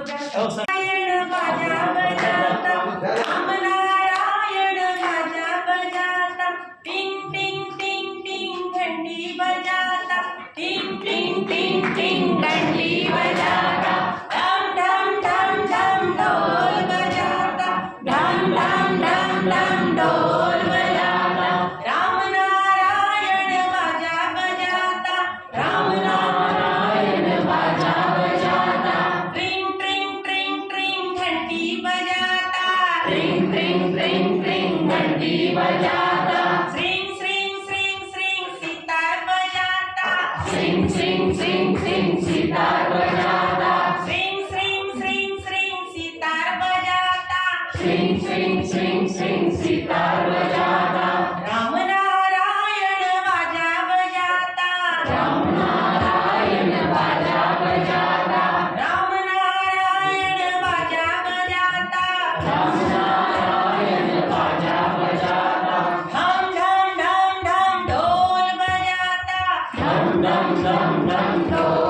नारायण बाजा बजाता, राम नारायण बाजा बजाता, टिंग टिंग टिंग टिंग घंटी बजाता, टिंग टिंग टिंग टिंग घंटी बजाता, डम डम डम डम ढोल बजाता, डम डम डम डम ढोल बजाता, राम नारायण बाजा बजाता, राम नारायण बाजा बजाता, ट्रिंग ट्रिंग ट्रिंग ट्रिंग घंटी बजाता, ट्रिंग ट्रिंग ट्रिंग ट्रिंग घंटी बजाता, श्रिंग श्रिंग श्रिंग श्रिंग सितार बजाता, श्रिंग श्रिंग श्रिंग श्रिंग सितार बजाता, श्रिंग श्रिंग श्रिंग श्रिंग सितार बजाता, श्रिंग श्रिंग श्रिंग श्रिंग सितार बजाता, राम नारायण बाजा बजाता, राम नारायण बाजा बजाता, राम नारायण बाजा बजाता, राम नारायण बाजा बजाता, धम धम धम धम ढोल बजाता, धम धम धम धम ढोल